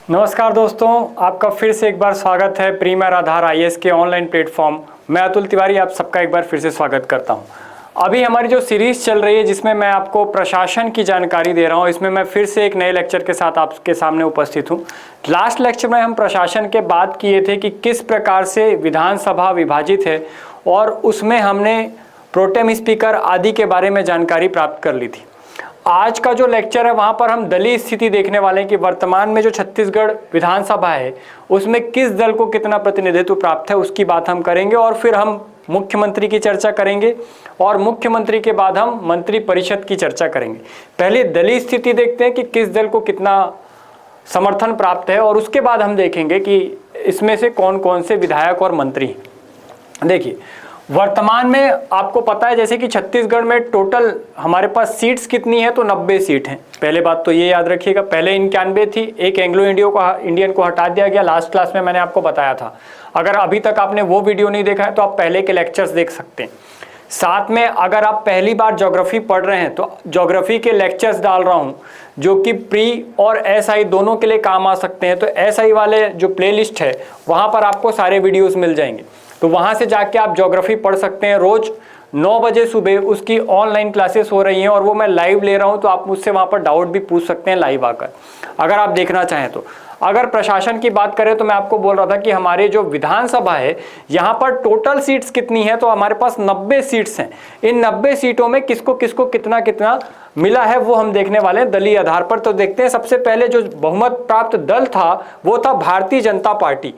नमस्कार दोस्तों, आपका फिर से एक बार स्वागत है प्रीमियर आधार आईएएस के ऑनलाइन प्लेटफॉर्म। मैं अतुल तिवारी आप सबका एक बार फिर से स्वागत करता हूं। अभी हमारी जो सीरीज चल रही है जिसमें मैं आपको प्रशासन की जानकारी दे रहा हूं, इसमें मैं फिर से एक नए लेक्चर के साथ आपके सामने उपस्थित हूं। लास्ट लेक्चर में हम प्रशासन के बात किए थे कि किस प्रकार से विधानसभा विभाजित है और उसमें हमने प्रोटेम स्पीकर आदि के बारे में जानकारी प्राप्त कर ली थी। आज का जो लेक्चर है वहाँ पर हम दलीय स्थिति देखने वाले हैं कि वर्तमान में जो छत्तीसगढ़ विधानसभा है उसमें किस दल को कितना प्रतिनिधित्व प्राप्त है, उसकी बात हम करेंगे और फिर हम मुख्यमंत्री की चर्चा करेंगे और मुख्यमंत्री के बाद हम मंत्री परिषद की चर्चा करेंगे। पहले दलीय स्थिति देखते हैं कि किस दल को कितना समर्थन प्राप्त है और उसके बाद हम देखेंगे कि इसमें से कौन कौन से विधायक और मंत्री। देखिए, वर्तमान में आपको पता है जैसे कि छत्तीसगढ़ में टोटल हमारे पास सीट्स कितनी है, तो 90 सीट हैं। पहले बात तो ये याद रखिएगा, पहले 91 थी, एक एंग्लो इंडियन को हटा दिया गया। लास्ट क्लास में मैंने आपको बताया था। अगर अभी तक आपने वो वीडियो नहीं देखा है तो आप पहले के लेक्चर्स देख सकते हैं। साथ में अगर आप पहली बार ज्योग्राफी पढ़ रहे हैं तो ज्योग्राफी के लेक्चर्स डाल रहा हूँ जो कि प्री और एसआई दोनों के लिए काम आ सकते हैं। तो एसआई वाले जो प्लेलिस्ट है वहाँ पर आपको सारे वीडियोस मिल जाएंगे, तो वहाँ से जाके आप ज्योग्राफी पढ़ सकते हैं। रोज 9 बजे सुबह उसकी ऑनलाइन क्लासेस हो रही हैं और वो मैं लाइव ले रहा हूँ, तो आप मुझसे वहाँ पर डाउट भी पूछ सकते हैं लाइव आकर, अगर आप देखना चाहें तो। अगर प्रशासन की बात करें तो मैं आपको बोल रहा था कि हमारे जो विधानसभा है यहाँ पर टोटल सीट्स कितनी है, तो हमारे पास 90 सीट्स हैं। इन 90 सीटों में किसको किसको कितना कितना मिला है वो हम देखने वाले हैं दलीय आधार पर। तो देखते हैं, सबसे पहले जो बहुमत प्राप्त दल था वो था भारतीय जनता पार्टी।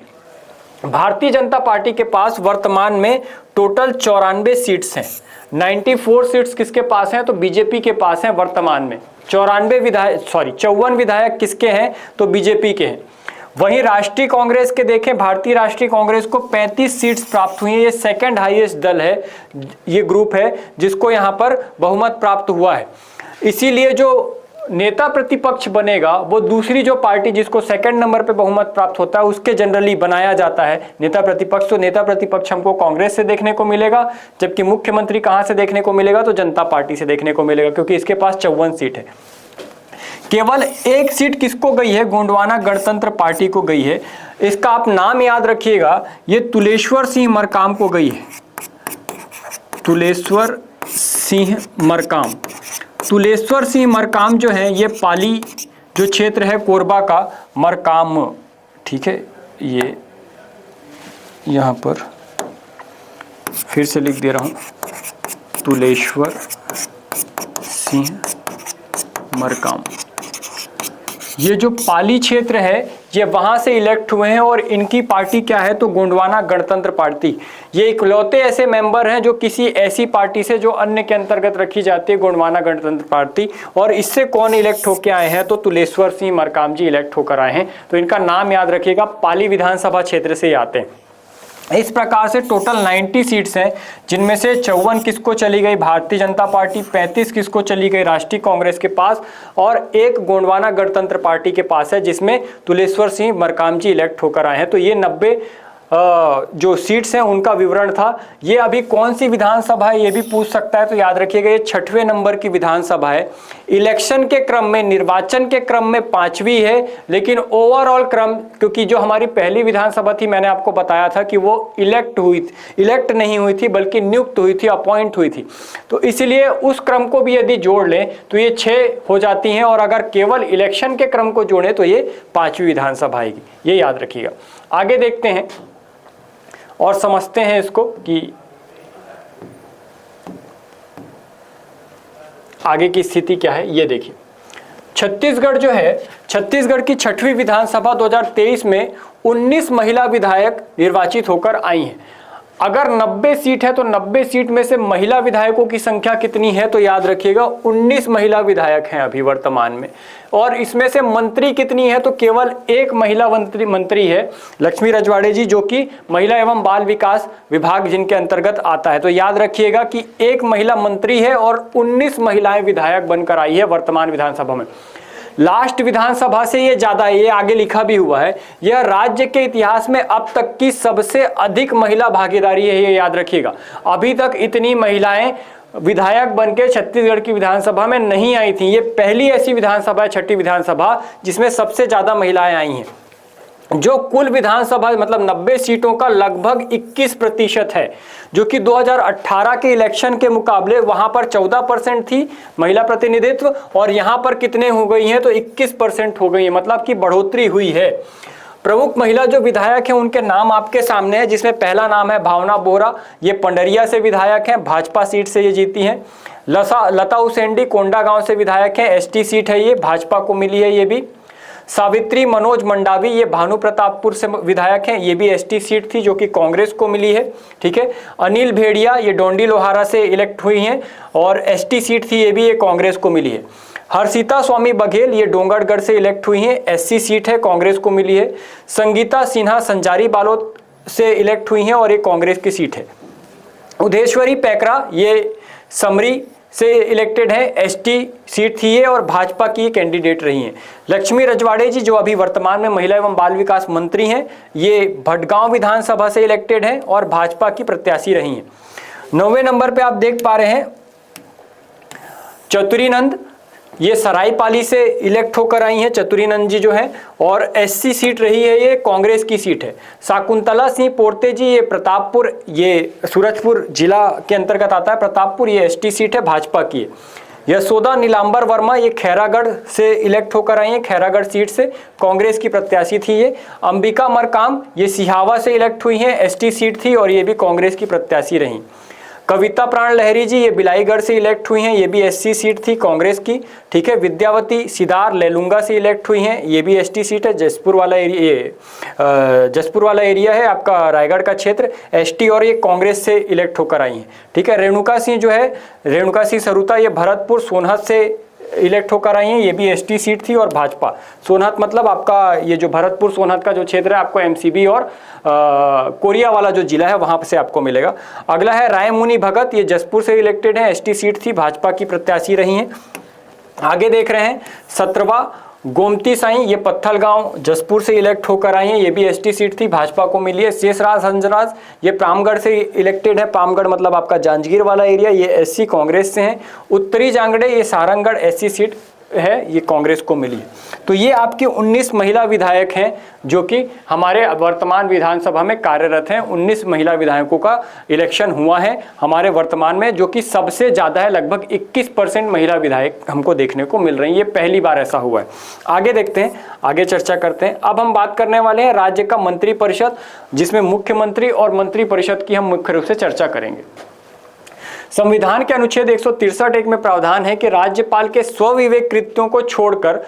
भारतीय जनता पार्टी के पास वर्तमान में टोटल 94 सीट्स हैं। 94 सीट्स किसके पास हैं, तो बीजेपी के पास हैं वर्तमान में। 54 विधायक किसके हैं, तो बीजेपी के हैं। वहीं राष्ट्रीय कांग्रेस के देखें, भारतीय राष्ट्रीय कांग्रेस को 35 सीट्स प्राप्त हुई हैं। ये सेकंड हाईएस्ट दल है, ये ग्रुप है जिसको यहाँ पर बहुमत प्राप्त हुआ है। इसीलिए जो नेता प्रतिपक्ष बनेगा वो दूसरी जो पार्टी जिसको सेकंड नंबर पे बहुमत प्राप्त होता है उसके जनरली बनाया जाता है नेता प्रतिपक्ष। तो नेता प्रतिपक्ष हमको कांग्रेस से देखने को मिलेगा, जबकि मुख्यमंत्री कहां से देखने को मिलेगा, तो जनता पार्टी से देखने को मिलेगा, क्योंकि इसके पास 54 सीट है। केवल एक सीट किसको गई है, गोंडवाना गणतंत्र पार्टी को गई है। इसका आप नाम याद रखिएगा, ये तुलेश्वर सिंह मरकाम को गई है। तुलेश्वर सिंह मरकाम। तुलेश्वर सिंह मरकाम जो है ये पाली जो क्षेत्र है कोरबा का मरकाम, ठीक है। ये यहाँ पर फिर से लिख दे रहा हूँ, तुलेश्वर सिंह मरकाम। ये जो पाली क्षेत्र है ये वहाँ से इलेक्ट हुए हैं और इनकी पार्टी क्या है, तो गोंडवाना गणतंत्र पार्टी। ये इकलौते ऐसे मेंबर हैं जो किसी ऐसी पार्टी से जो अन्य के अंतर्गत रखी जाती है, गोंडवाना गणतंत्र पार्टी। और इससे कौन इलेक्ट होकर आए हैं, तो तुलेश्वर सिंह मरकाम जी इलेक्ट होकर आए हैं। तो इनका नाम याद रखिएगा, पाली विधानसभा क्षेत्र से आते हैं। इस प्रकार से टोटल 90 सीट्स हैं, जिनमें से 54 किसको चली गई, भारतीय जनता पार्टी, 35 किसको चली गई, राष्ट्रीय कांग्रेस के पास, और एक गोंडवाना गणतंत्र पार्टी के पास है जिसमें तुलेश्वर सिंह मरकाम जी इलेक्ट होकर आए हैं। तो ये 90 जो सीट्स हैं उनका विवरण था। ये अभी कौन सी विधानसभा है ये भी पूछ सकता है, तो याद रखिएगा ये 6वें नंबर की विधानसभा है। इलेक्शन के क्रम में, निर्वाचन के क्रम में 5वीं है, लेकिन ओवरऑल क्रम, क्योंकि जो हमारी पहली विधानसभा थी मैंने आपको बताया था कि वो इलेक्ट नहीं हुई थी बल्कि नियुक्त हुई थी, अपॉइंट हुई थी। तो इसलिए उस क्रम को भी यदि जोड़ लें तो ये 6 हो जाती हैं, और अगर केवल इलेक्शन के क्रम को जोड़ें तो ये 5वीं विधानसभा आएगी। ये याद रखिएगा। आगे देखते हैं और समझते हैं इसको कि आगे की स्थिति क्या है। ये देखिए, छत्तीसगढ़ जो है, छत्तीसगढ़ की 6वीं विधानसभा 2023 में 19 महिला विधायक निर्वाचित होकर आई हैं। अगर 90 सीट है तो 90 सीट में से महिला विधायकों की संख्या कितनी है, तो याद रखिएगा 19 महिला विधायक हैं अभी वर्तमान में। और इसमें से मंत्री कितनी है, तो केवल एक महिला मंत्री है, लक्ष्मी रजवाड़े जी, जो कि महिला एवं बाल विकास विभाग जिनके अंतर्गत आता है। तो याद रखिएगा कि एक महिला मंत्री है और 19 महिलाएं विधायक बनकर आई है वर्तमान विधानसभा में। लास्ट विधानसभा से ये ज्यादा है, ये आगे लिखा भी हुआ है। यह राज्य के इतिहास में अब तक की सबसे अधिक महिला भागीदारी है, ये याद रखिएगा। अभी तक इतनी महिलाएं विधायक बनके छत्तीसगढ़ की विधानसभा में नहीं आई थी। ये पहली ऐसी विधानसभा है, छठी विधानसभा, जिसमें सबसे ज्यादा महिलाएं आई हैं। जो कुल विधानसभा मतलब 90 सीटों का लगभग 21% है, जो कि 2018 के इलेक्शन के मुकाबले वहां पर 14% थी महिला प्रतिनिधित्व, और यहां पर कितने हो गई हैं तो 21% हो गई है, मतलब कि बढ़ोतरी हुई है। प्रमुख महिला जो विधायक हैं उनके नाम आपके सामने है, जिसमें पहला नाम है भावना बोरा, ये पंडरिया से विधायक हैं, भाजपा सीट से ये जीती हैं। लता उसेंडी कोंडागांव से विधायक हैं, एसटी सीट है, ये भाजपा को मिली है। ये भी सावित्री मनोज मंडावी, ये भानु प्रतापपुर से विधायक हैं, ये भी एसटी सीट थी जो कि कांग्रेस को मिली है। ठीक है। अनिल भेड़िया, ये डोंडी लोहारा से इलेक्ट हुई हैं और एसटी सीट थी, ये भी ये कांग्रेस को मिली है। हर्षिता स्वामी बघेल, ये डोंगरगढ़ से इलेक्ट हुई हैं, एससी सीट है, कांग्रेस को मिली है। संगीता सिन्हा संजारी बालोद से इलेक्ट हुई हैं और ये कांग्रेस की सीट है। उदेश्वरी पैकरा, ये समरी से इलेक्टेड है, एसटी सीट थी ये और भाजपा की कैंडिडेट रही हैं। लक्ष्मी रजवाड़े जी, जो अभी वर्तमान में महिला एवं बाल विकास मंत्री हैं, ये भटगांव विधानसभा से इलेक्टेड हैं और भाजपा की प्रत्याशी रही हैं। 9वें नंबर पे आप देख पा रहे हैं चतुरीनंद, ये सरायपाली से इलेक्ट होकर आई हैं चतुरीनंद जी जो हैं, और एससी सीट रही है, ये कांग्रेस की सीट है। शाकुंतला सिंह पोर्ते जी, ये प्रतापपुर, ये सूरजपुर जिला के अंतर्गत आता है प्रतापपुर, ये एसटी सीट है, भाजपा की है। यशोदा नीलांबर वर्मा, ये खैरागढ़ से इलेक्ट होकर आई हैं, खैरागढ़ सीट से, कांग्रेस की प्रत्याशी थी ये। अंबिका मरकाम, ये सिहावा से इलेक्ट हुई हैं, एसटी सीट थी और ये भी कांग्रेस की प्रत्याशी रहीं। कविता प्राण लहरी जी, ये बिलाईगढ़ से इलेक्ट हुई हैं, ये भी एससी सीट थी कांग्रेस की। ठीक है। विद्यावती सिदार लेलुंगा से इलेक्ट हुई हैं, ये भी एसटी सीट है, जसपुर वाला एरिया है आपका रायगढ़ का क्षेत्र, एसटी, और ये कांग्रेस से इलेक्ट होकर आई हैं। ठीक है। रेणुका सिंह जो है, रेणुका सिंह सरुता, ये भरतपुर सोनहत से इलेक्ट होकर आई हैं, ये भी एसटी सीट थी और भाजपा। सोनहत मतलब आपका ये जो भरतपुर सोनहत का जो क्षेत्र है, आपको एमसीबी और कोरिया वाला जो जिला है वहां से आपको मिलेगा। अगला है रायमुनि भगत, ये जसपुर से इलेक्टेड है, एसटी सीट थी, भाजपा की प्रत्याशी रही हैं। आगे देख रहे हैं 17वां गोमती साई, ये पत्थलगांव जसपुर से इलेक्ट होकर आई हैं, ये भी एसटी सीट थी, भाजपा को मिली है। शेषराज हंसराज, ये पामगढ़ से इलेक्टेड है, पामगढ़ मतलब आपका जांजगीर वाला एरिया, ये एससी कांग्रेस से हैं। उत्तरी जांगड़े, ये सारंगगढ़ एससी सीट है, ये कांग्रेस को मिली है। तो ये आपकी 19 महिला विधायक हैं जो कि हमारे वर्तमान विधानसभा में कार्यरत हैं। 19 महिला विधायकों का इलेक्शन हुआ है हमारे वर्तमान में, जो कि सबसे ज़्यादा है, लगभग 21% महिला विधायक हमको देखने को मिल रही हैं। ये पहली बार ऐसा हुआ है। आगे देखते हैं, आगे चर्चा करते हैं। अब हम बात करने वाले हैं राज्य का मंत्रिपरिषद, जिसमें मुख्यमंत्री और मंत्रिपरिषद की हम मुख्य रूप से चर्चा करेंगे। संविधान के अनुच्छेद 163 में प्रावधान है कि राज्यपाल के स्वविवेक कृत्यों को छोड़कर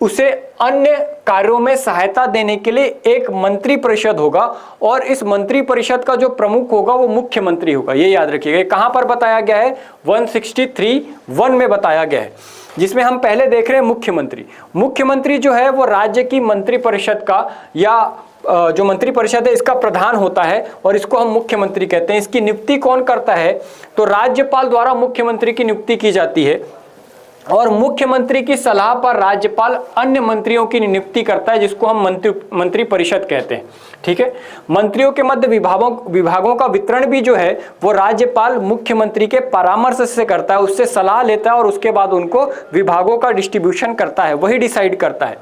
उसे अन्य कार्यों में सहायता देने के लिए एक मंत्री परिषद होगा, और इस मंत्री परिषद का जो प्रमुख होगा वो मुख्यमंत्री होगा। ये याद रखिएगा। कहां पर बताया गया है? 163(1) में बताया गया है, जिसमें हम पहले देख रहे हैं मुख्यमंत्री। मुख्यमंत्री जो है वो राज्य की मंत्री परिषद का, या जो मंत्री परिषद है इसका प्रधान होता है, और इसको हम मुख्यमंत्री कहते हैं। इसकी नियुक्ति कौन करता है? तो राज्यपाल द्वारा मुख्यमंत्री की नियुक्ति की जाती है, और मुख्यमंत्री की सलाह पर राज्यपाल अन्य मंत्रियों की नियुक्ति करता है, जिसको हम मंत्री परिषद कहते हैं। ठीक है। मंत्रियों के मध्य विभागों का वितरण भी जो है वो राज्यपाल मुख्यमंत्री के परामर्श से करता है, उससे सलाह लेता है और उसके बाद उनको विभागों का डिस्ट्रीब्यूशन करता है, वही डिसाइड करता है।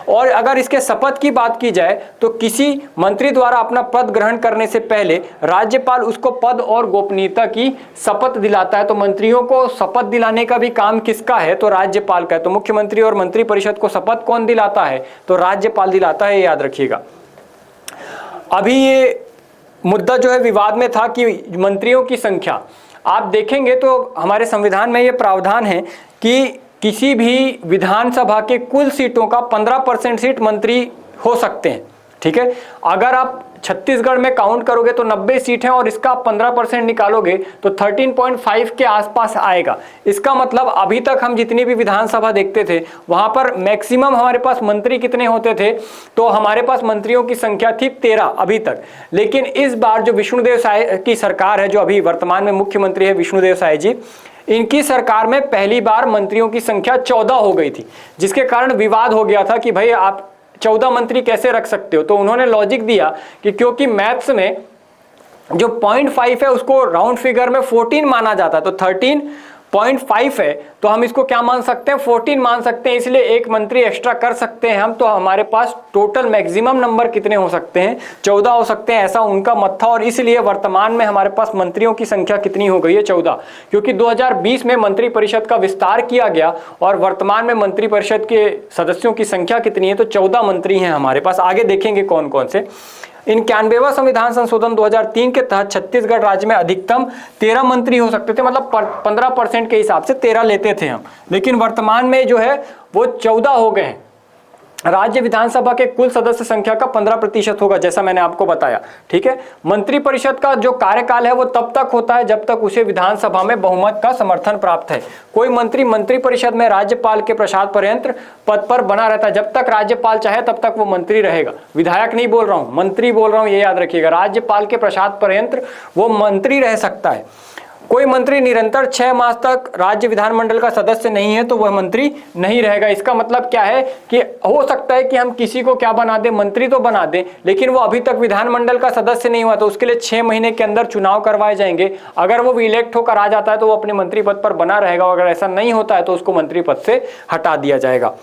और अगर इसके शपथ की बात की जाए तो किसी मंत्री द्वारा अपना पद ग्रहण करने से पहले राज्यपाल उसको पद और गोपनीयता की शपथ दिलाता है। तो मंत्रियों को शपथ दिलाने का भी काम किसका है? तो राज्यपाल का है। तो मुख्यमंत्री और मंत्री परिषद को शपथ कौन दिलाता है? तो राज्यपाल दिलाता है, याद रखिएगा। अभी ये मुद्दा जो है विवाद में था कि मंत्रियों की संख्या, आप देखेंगे तो हमारे संविधान में ये प्रावधान है कि किसी भी विधानसभा के कुल सीटों का 15% सीट मंत्री हो सकते हैं। ठीक है। अगर आप छत्तीसगढ़ में काउंट करोगे तो 90 सीट हैं और इसका 15% निकालोगे तो 13.5 के आसपास आएगा। इसका मतलब अभी तक हम जितनी भी विधानसभा देखते थे वहां पर मैक्सिमम हमारे पास मंत्री कितने होते थे? तो हमारे पास मंत्रियों की संख्या थी 13 अभी तक। लेकिन इस बार जो विष्णुदेव साय की सरकार है, जो अभी वर्तमान में मुख्यमंत्री है विष्णुदेव साय जी, इनकी सरकार में पहली बार मंत्रियों की संख्या 14 हो गई थी, जिसके कारण विवाद हो गया था कि भाई आप 14 मंत्री कैसे रख सकते हो? तो उन्होंने लॉजिक दिया कि क्योंकि मैथ्स में जो 0.5 है उसको राउंड फिगर में 14 माना जाता है, तो 13.5 है तो हम इसको क्या मान सकते हैं, 14 मान सकते हैं, इसलिए एक मंत्री एक्स्ट्रा कर सकते हैं हम। तो हमारे पास टोटल मैक्सिमम नंबर कितने हो सकते हैं, 14 हो सकते हैं, ऐसा उनका मत था। और इसलिए वर्तमान में हमारे पास मंत्रियों की संख्या कितनी हो गई है, 14, क्योंकि 2020 में मंत्रिपरिषद का विस्तार किया गया और वर्तमान में मंत्रिपरिषद के सदस्यों की संख्या कितनी है, तो 14 मंत्री हैं हमारे पास। आगे देखेंगे कौन कौन से। 91वां संविधान संशोधन 2003 के तहत छत्तीसगढ़ राज्य में अधिकतम 13 मंत्री हो सकते थे, मतलब 15% के हिसाब से 13 लेते थे हम, लेकिन वर्तमान में जो है वो 14 हो गए हैं। राज्य विधानसभा के कुल सदस्य संख्या का 15% होगा, जैसा मैंने आपको बताया। ठीक है, मंत्रिपरिषद का जो कार्यकाल है वो तब तक होता है जब तक उसे विधानसभा में बहुमत का समर्थन प्राप्त है। कोई मंत्री मंत्रिपरिषद में राज्यपाल के प्रसाद पर्यंत पद पर बना रहता है, जब तक राज्यपाल चाहे तब तक वो मंत्री रहेगा। विधायक नहीं बोल रहा हूं, मंत्री बोल रहा हूं, ये याद रखिएगा। राज्यपाल के प्रसाद पर्यंत वो मंत्री रह सकता है। कोई मंत्री निरंतर 6 मास तक राज्य विधानमंडल का सदस्य नहीं है तो वह मंत्री नहीं रहेगा। इसका मतलब क्या है कि हो सकता है कि हम किसी को क्या बना दें, मंत्री तो बना दें, लेकिन वो अभी तक विधानमंडल का सदस्य नहीं हुआ, तो उसके लिए 6 महीने के अंदर चुनाव करवाए जाएंगे। अगर वो इलेक्ट होकर आ जाता है तो वो अपने मंत्री पद पर बना रहेगा, अगर ऐसा नहीं होता है तो उसको मंत्री पद से हटा दिया जाएगा।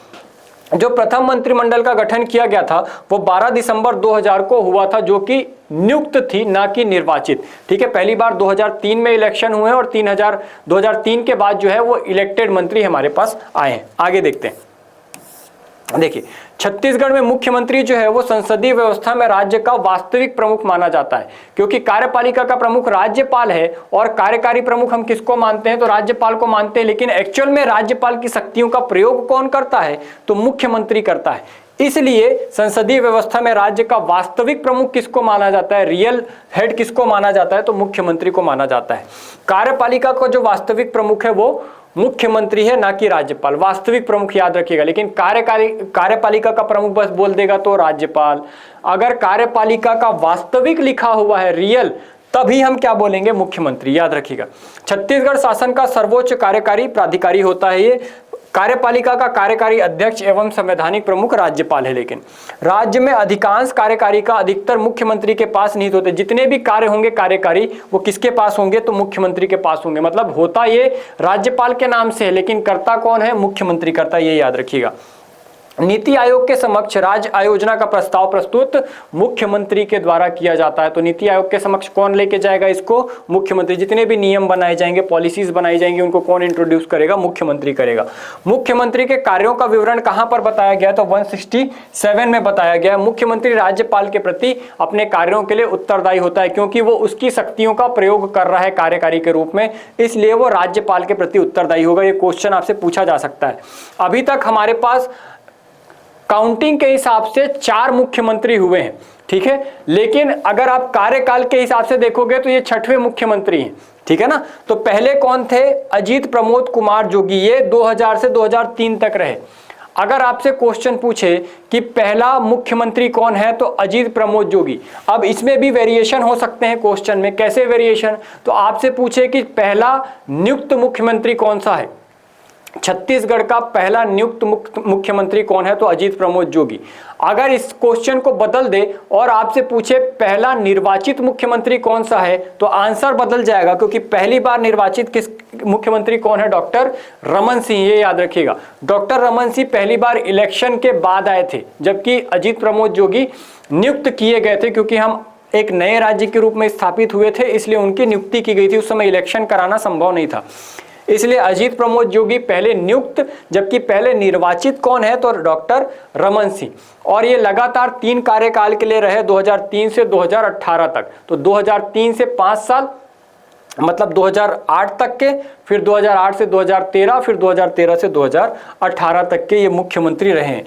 जो प्रथम मंत्रिमंडल का गठन किया गया था वो 12 दिसंबर 2000 को हुआ था, जो कि नियुक्त थी ना कि निर्वाचित। ठीक है, पहली बार 2003 में इलेक्शन हुए और 2003 के बाद जो है वो इलेक्टेड मंत्री हमारे पास आए हैं। आगे देखते हैं। देखिए, छत्तीसगढ़ में मुख्यमंत्री जो है वो संसदीय व्यवस्था में राज्य का वास्तविक प्रमुख माना जाता है, क्योंकि कार्यपालिका का प्रमुख राज्यपाल है और कार्यकारी प्रमुख हम किसको मानते हैं, तो राज्यपाल को मानते हैं। लेकिन एक्चुअल में राज्यपाल की शक्तियों का प्रयोग कौन करता है, तो मुख्यमंत्री करता है। इसलिए संसदीय व्यवस्था में राज्य का वास्तविक प्रमुख किसको माना जाता है, रियल हेड किसको माना जाता है, तो मुख्यमंत्री को माना जाता है। कार्यपालिका का जो वास्तविक प्रमुख है वो मुख्यमंत्री है, ना कि राज्यपाल। वास्तविक प्रमुख याद रखिएगा, लेकिन कार्यपालिका का प्रमुख बस बोल देगा तो राज्यपाल। अगर कार्यपालिका का वास्तविक लिखा हुआ है रियल, तभी हम क्या बोलेंगे, मुख्यमंत्री। याद रखिएगा, छत्तीसगढ़ शासन का सर्वोच्च कार्यकारी प्राधिकारी होता है ये। कार्यपालिका का कार्यकारी अध्यक्ष एवं संवैधानिक प्रमुख राज्यपाल है। लेकिन राज्य में अधिकांश कार्यकारी का अधिकतर मुख्यमंत्री के पास निहित होते। जितने भी कार्य होंगे कार्यकारी वो किसके पास होंगे, तो मुख्यमंत्री के पास होंगे। मतलब होता ये राज्यपाल के नाम से है, लेकिन करता कौन है, मुख्यमंत्री करता, ये याद रखिएगा। नीति आयोग के समक्ष राज्य आयोजना का प्रस्ताव प्रस्तुत मुख्यमंत्री के द्वारा किया जाता है। तो नीति आयोग के समक्ष कौन लेके जाएगा इसको, मुख्यमंत्री। जितने भी नियम बनाए जाएंगे, पॉलिसीज बनाई जाएंगी, उनको कौन इंट्रोड्यूस करेगा, मुख्यमंत्री करेगा। मुख्यमंत्री के कार्यों का विवरण कहां पर बताया गया, तो 167 में बताया गया। मुख्यमंत्री राज्यपाल के प्रति अपने कार्यों के लिए उत्तरदायी होता है, क्योंकि वो उसकी शक्तियों का प्रयोग कर रहा है कार्यकारी के रूप में, इसलिए वो राज्यपाल के प्रति उत्तरदायी होगा। ये क्वेश्चन आपसे पूछा जा सकता है। अभी तक हमारे पास काउंटिंग के हिसाब से 4 मुख्यमंत्री हुए हैं। ठीक है, लेकिन अगर आप कार्यकाल के हिसाब से देखोगे तो ये 6वें मुख्यमंत्री हैं। ठीक है ना, तो पहले कौन थे, अजीत प्रमोद कुमार जोगी, ये 2000 से 2003 तक रहे। अगर आपसे क्वेश्चन पूछे कि पहला मुख्यमंत्री कौन है, तो अजीत प्रमोद जोगी। अब इसमें भी वेरिएशन हो सकते हैं क्वेश्चन में। कैसे वेरिएशन, तो आपसे पूछे कि पहला नियुक्त मुख्यमंत्री कौन सा है, छत्तीसगढ़ का पहला नियुक्त मुख्यमंत्री कौन है, तो अजीत प्रमोद जोगी। अगर इस क्वेश्चन को बदल दे और आपसे पूछे पहला निर्वाचित मुख्यमंत्री कौन सा है, तो आंसर बदल जाएगा, क्योंकि पहली बार निर्वाचित किस मुख्यमंत्री कौन है, डॉक्टर रमन सिंह। ये याद रखिएगा, डॉक्टर रमन सिंह पहली बार इलेक्शन के बाद आए थे, जबकि अजीत प्रमोद जोगी नियुक्त किए गए थे, क्योंकि हम एक नए राज्य के रूप में स्थापित हुए थे, इसलिए उनकी नियुक्ति की गई थी। उस समय इलेक्शन कराना संभव नहीं था, इसलिए अजीत प्रमोद जोगी पहले नियुक्त, जबकि पहले निर्वाचित कौन है, तो डॉक्टर रमन सिंह। और ये लगातार 3 कार्यकाल के लिए रहे, 2003 से 2018 तक। तो 2003 से 5 साल, मतलब 2008 तक के, फिर 2008 से 2013, फिर 2013 से 2018 तक के ये मुख्यमंत्री रहे हैं।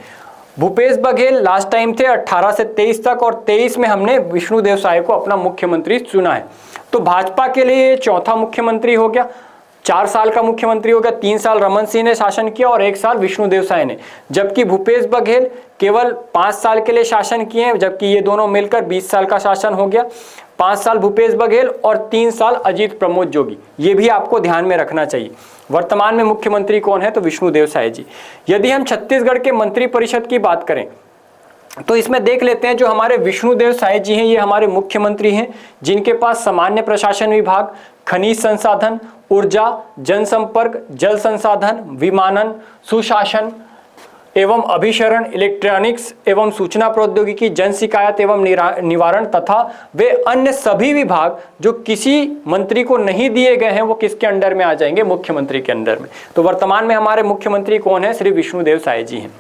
भूपेश बघेल लास्ट टाइम थे 18 से 23 तक, और 23 में हमने विष्णुदेव साय को अपना मुख्यमंत्री चुना है। तो भाजपा के लिए ये 4था मुख्यमंत्री हो गया, 4 साल का मुख्यमंत्री हो गया। 3 साल रमन सिंह ने शासन किया और 1 साल विष्णुदेव साय ने, जबकि भूपेश बघेल केवल 5 साल के लिए शासन किए हैं, जबकि ये दोनों मिलकर 20 साल का शासन हो गया। 5 साल भूपेश बघेल और 3 साल अजीत प्रमोद जोगी, ये भी आपको ध्यान में रखना चाहिए। वर्तमान में मुख्यमंत्री कौन है, तो विष्णुदेव साय जी। यदि हम छत्तीसगढ़ के मंत्रिपरिषद की बात करें तो इसमें देख लेते हैं, जो हमारे विष्णुदेव साय जी हैं ये हमारे मुख्यमंत्री हैं, जिनके पास सामान्य प्रशासन विभाग, खनिज संसाधन, ऊर्जा, जनसंपर्क, जल संसाधन, विमानन, सुशासन एवं अभिसरण, इलेक्ट्रॉनिक्स एवं सूचना प्रौद्योगिकी, जन शिकायत एवं निवारण तथा वे अन्य सभी विभाग जो किसी मंत्री को नहीं दिए गए हैं वो किसके अंडर में आ जाएंगे? मुख्यमंत्री के अंडर में। तो वर्तमान में हमारे मुख्यमंत्री कौन है? श्री विष्णुदेव साय जी हैं।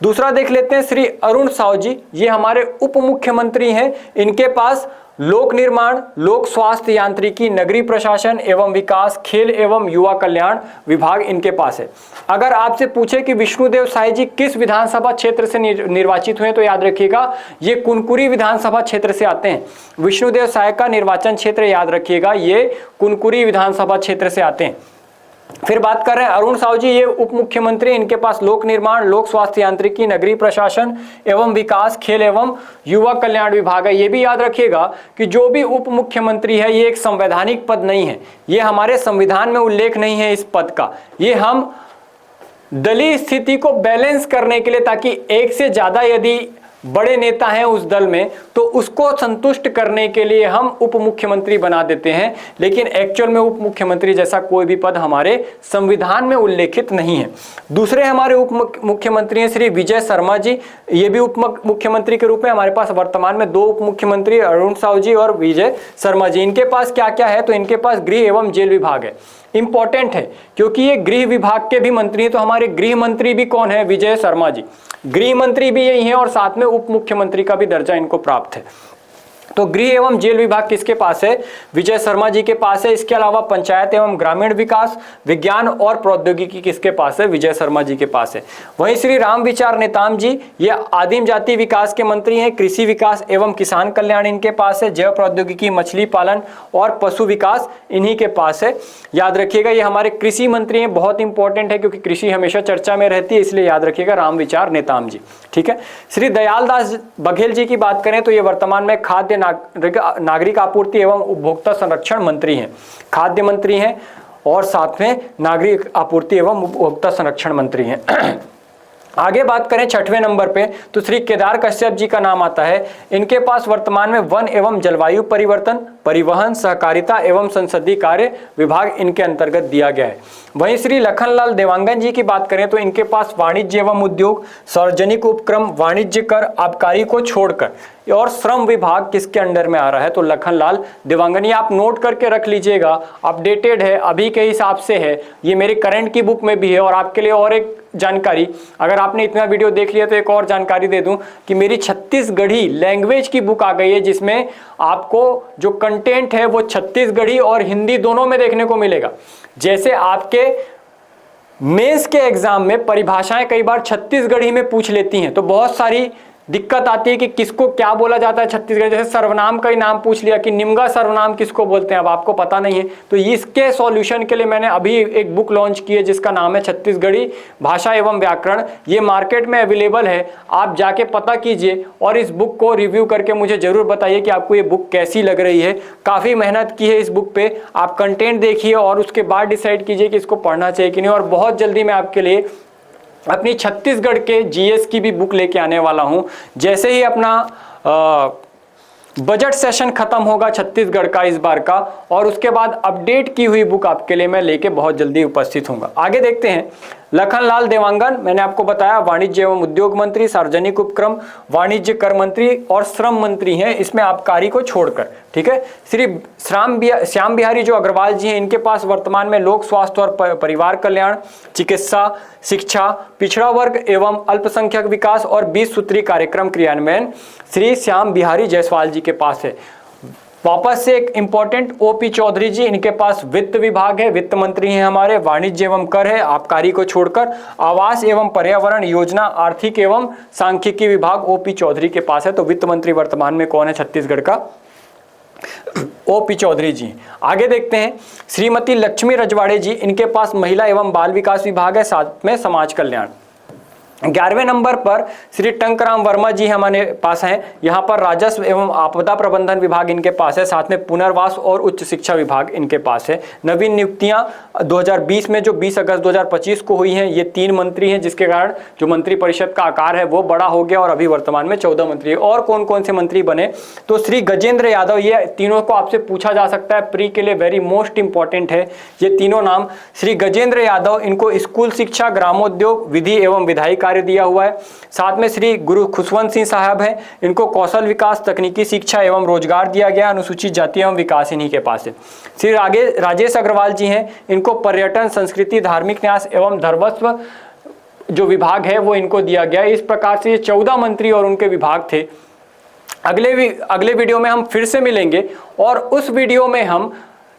दूसरा देख लेते हैं श्री अरुण साव जी, ये हमारे उप मुख्यमंत्री हैं। इनके पास लोक निर्माण, लोक स्वास्थ्य यांत्रिकी, नगरीय प्रशासन एवं विकास, खेल एवं युवा कल्याण विभाग इनके पास है। अगर आपसे पूछे कि विष्णुदेव साय जी किस विधानसभा क्षेत्र से निर्वाचित हुए तो याद रखिएगा ये कुनकुरी विधानसभा क्षेत्र से आते हैं। विष्णुदेव साय का निर्वाचन क्षेत्र याद रखिएगा ये कुनकुरी विधानसभा क्षेत्र से आते हैं। फिर बात कर रहे हैं अरुण साव जी, ये उप मुख्यमंत्री, इनके पास लोक निर्माण, लोक स्वास्थ्य यांत्रिकी, नगरीय प्रशासन एवं विकास, खेल एवं युवा कल्याण विभाग है। ये भी याद रखिएगा कि जो भी उप मुख्यमंत्री है ये एक संवैधानिक पद नहीं है, ये हमारे संविधान में उल्लेख नहीं है इस पद का। ये हम दलीय स्थिति को बैलेंस करने के लिए, ताकि एक से ज्यादा यदि बड़े नेता हैं उस दल में तो उसको संतुष्ट करने के लिए हम उप मुख्यमंत्री बना देते हैं, लेकिन एक्चुअल में उप मुख्यमंत्री जैसा कोई भी पद हमारे संविधान में उल्लेखित नहीं है। दूसरे हमारे उप मुख्यमंत्री हैं श्री विजय शर्मा जी, ये भी उप मुख्यमंत्री के रूप में हमारे पास वर्तमान में 2 उप मुख्यमंत्री अरुण साव जी और विजय शर्मा जी। इनके पास क्या क्या है? तो इनके पास गृह एवं जेल विभाग है। इंपॉर्टेंट है क्योंकि ये गृह विभाग के भी मंत्री हैं, तो हमारे गृह मंत्री भी कौन है? विजय शर्मा जी। गृह मंत्री भी यही हैं और साथ में उप मुख्यमंत्री का भी दर्जा इनको प्राप्त है। तो गृह एवं जेल विभाग किसके पास है? विजय शर्मा जी के पास है। इसके अलावा पंचायत एवं ग्रामीण विकास, विज्ञान और प्रौद्योगिकी किसके पास है? विजय शर्मा जी के पास है। वहीं श्री राम विचार नेताम जी, ये आदिम जाति विकास के मंत्री हैं। कृषि विकास एवं किसान कल्याण इनके पास है। जैव प्रौद्योगिकी, मछली पालन और पशु विकास इन्हीं के पास है। याद रखिएगा ये हमारे कृषि मंत्री हैं, बहुत इंपॉर्टेंट है क्योंकि कृषि हमेशा चर्चा में रहती है, इसलिए याद रखिएगा राम विचार नेताम जी। ठीक है। श्री दयाल दास बघेल जी की बात करें तो ये वर्तमान में खाद्य नागरिक आपूर्ति एवं उपभोक्ता संरक्षण मंत्री हैं, खाद्य मंत्री हैं और साथ में नागरिक आपूर्ति एवं उपभोक्ता संरक्षण मंत्री हैं। आगे बात करें 6वें नंबर पे तो श्री केदार कश्यप जी का नाम आता है। इनके पास वर्तमान में वन एवं जलवायु परिवर्तन, परिवहन, सहकारिता एवं संसदीय कार्य विभाग इनके अंतर्गत दिया गया है। वहीं श्री लखनलाल देवांगन जी की बात करें तो इनके पास वाणिज्य एवं उद्योग, सार्वजनिक उपक्रम, वाणिज्य कर, आबकारी को छोड़कर और श्रम विभाग किसके अंडर में आ रहा है? तो लखनलाल देवांगन। ये आप नोट करके रख लीजिएगा, अपडेटेड है, अभी के हिसाब से है, ये मेरे करंट की बुक में भी है। और आपके लिए और एक जानकारी, अगर आपने इतना वीडियो देख लिया तो एक और जानकारी दे दूं कि मेरी छत्तीसगढ़ी लैंग्वेज की बुक आ गई है, जिसमें आपको जो कंटेंट है वो छत्तीसगढ़ी और हिंदी दोनों में देखने को मिलेगा। जैसे आपके मेंस के एग्जाम में परिभाषाएं कई बार छत्तीसगढ़ी में पूछ लेती हैं तो बहुत सारी दिक्कत आती है कि किसको क्या बोला जाता है छत्तीसगढ़। जैसे सर्वनाम का ही नाम पूछ लिया कि निम्गा सर्वनाम किसको बोलते हैं, अब आपको पता नहीं है। तो इसके सॉल्यूशन के लिए मैंने अभी एक बुक लॉन्च की है जिसका नाम है छत्तीसगढ़ी भाषा एवं व्याकरण। ये मार्केट में अवेलेबल है, आप जाके पता कीजिए और इस बुक को रिव्यू करके मुझे जरूर बताइए कि आपको ये बुक कैसी लग रही है। काफ़ी मेहनत की है इस बुक पे, आप कंटेंट देखिए और उसके बाद डिसाइड कीजिए कि इसको पढ़ना चाहिए कि नहीं। और बहुत जल्दी मैं आपके लिए अपनी छत्तीसगढ़ के जीएस की भी बुक लेके आने वाला हूं। जैसे ही अपना बजट सेशन खत्म होगा छत्तीसगढ़ का इस बार का, और उसके बाद अपडेट की हुई बुक आपके लिए मैं लेके बहुत जल्दी उपस्थित होऊंगा। आगे देखते हैं। लखनलाल देवांगन मैंने आपको बताया वाणिज्य एवं उद्योग मंत्री, सार्वजनिक उपक्रम, वाणिज्य कर मंत्री और श्रम मंत्री हैं, इसमें आबकारी को छोड़कर। ठीक है। श्री श्याम बिहारी जो अग्रवाल जी हैं, इनके पास वर्तमान में लोक स्वास्थ्य और परिवार कल्याण, चिकित्सा, शिक्षा, पिछड़ा वर्ग एवं अल्पसंख्यक विकास और 20 सूत्री कार्यक्रम क्रियान्वयन श्री श्याम बिहारी जायसवाल जी के पास है। वापस से एक इंपॉर्टेंट ओपी चौधरी जी, इनके पास वित्त विभाग है, वित्त मंत्री हैं हमारे, वाणिज्य एवं कर है आबकारी को छोड़कर, आवास एवं पर्यावरण योजना, आर्थिक एवं सांख्यिकी विभाग ओपी चौधरी के पास है। तो वित्त मंत्री वर्तमान में कौन है छत्तीसगढ़ का? ओपी चौधरी जी। आगे देखते हैं श्रीमती लक्ष्मी रजवाड़े जी, इनके पास महिला एवं बाल विकास विभाग है, साथ में समाज कल्याण। 11वें नंबर पर श्री टंकराम वर्मा जी हमारे पास हैं। यहाँ पर राजस्व एवं आपदा प्रबंधन विभाग इनके पास है, साथ में पुनर्वास और उच्च शिक्षा विभाग इनके पास है। नवीन नियुक्तियां 2020 में जो 20 अगस्त 2025 को हुई हैं, ये 3 मंत्री हैं, जिसके कारण जो मंत्री परिषद का आकार है वो बड़ा हो गया और अभी वर्तमान में 14 मंत्री है। और कौन कौन से मंत्री बने, तो श्री गजेंद्र यादव, ये तीनों को आपसे पूछा जा सकता है, प्री के लिए वेरी मोस्ट इंपॉर्टेंट है ये तीनों नाम। श्री गजेंद्र यादव, इनको स्कूल शिक्षा, ग्रामोद्योग, विधि एवं विधायी कार्य दिया हुआ है। साथ में श्री गुरु खुशवंत सिंह साहब हैं, इनको कौशल विकास, तकनीकी शिक्षा एवं रोजगार दिया गया, अनुसूचित जाति एवं विकास इन्हीं के पास है। श्री राजेश अग्रवाल जी हैं, इनको पर्यटन, संस्कृति, धार्मिक न्यास एवं धर्मस्व जो विभाग है वो इनको दिया गया। इस प्रकार से ये 14 मंत्री और उनके विभाग थे। अगले वीडियो में हम फिर से मिलेंगे और उस वीडियो में हम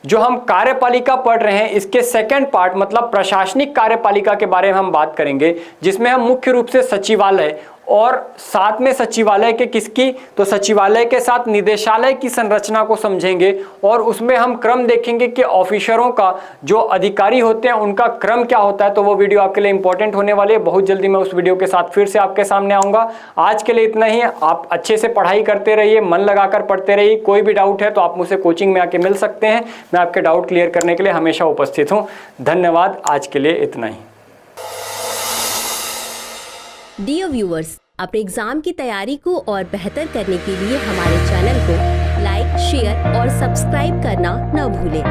जो हम कार्यपालिका पढ़ रहे हैं इसके सेकंड पार्ट मतलब प्रशासनिक कार्यपालिका के बारे में हम बात करेंगे, जिसमें हम मुख्य रूप से सचिवालय और साथ में सचिवालय के किसकी, तो सचिवालय के साथ निदेशालय की संरचना को समझेंगे और उसमें हम क्रम देखेंगे कि ऑफिसरों का जो अधिकारी होते हैं उनका क्रम क्या होता है। तो वो वीडियो आपके लिए इंपॉर्टेंट होने वाली है। बहुत जल्दी मैं उस वीडियो के साथ फिर से आपके सामने आऊँगा। आज के लिए इतना ही है। आप अच्छे से पढ़ाई करते रहिए, मन लगाकर पढ़ते रहिए। कोई भी डाउट है तो आप मुझसे कोचिंग में आके मिल सकते हैं। मैं आपके डाउट क्लियर करने के लिए हमेशा उपस्थित हूँ। धन्यवाद। आज के लिए इतना ही। डियर व्यूअर्स, अपने एग्जाम की तैयारी को और बेहतर करने के लिए हमारे चैनल को लाइक, शेयर और सब्सक्राइब करना न भूलें।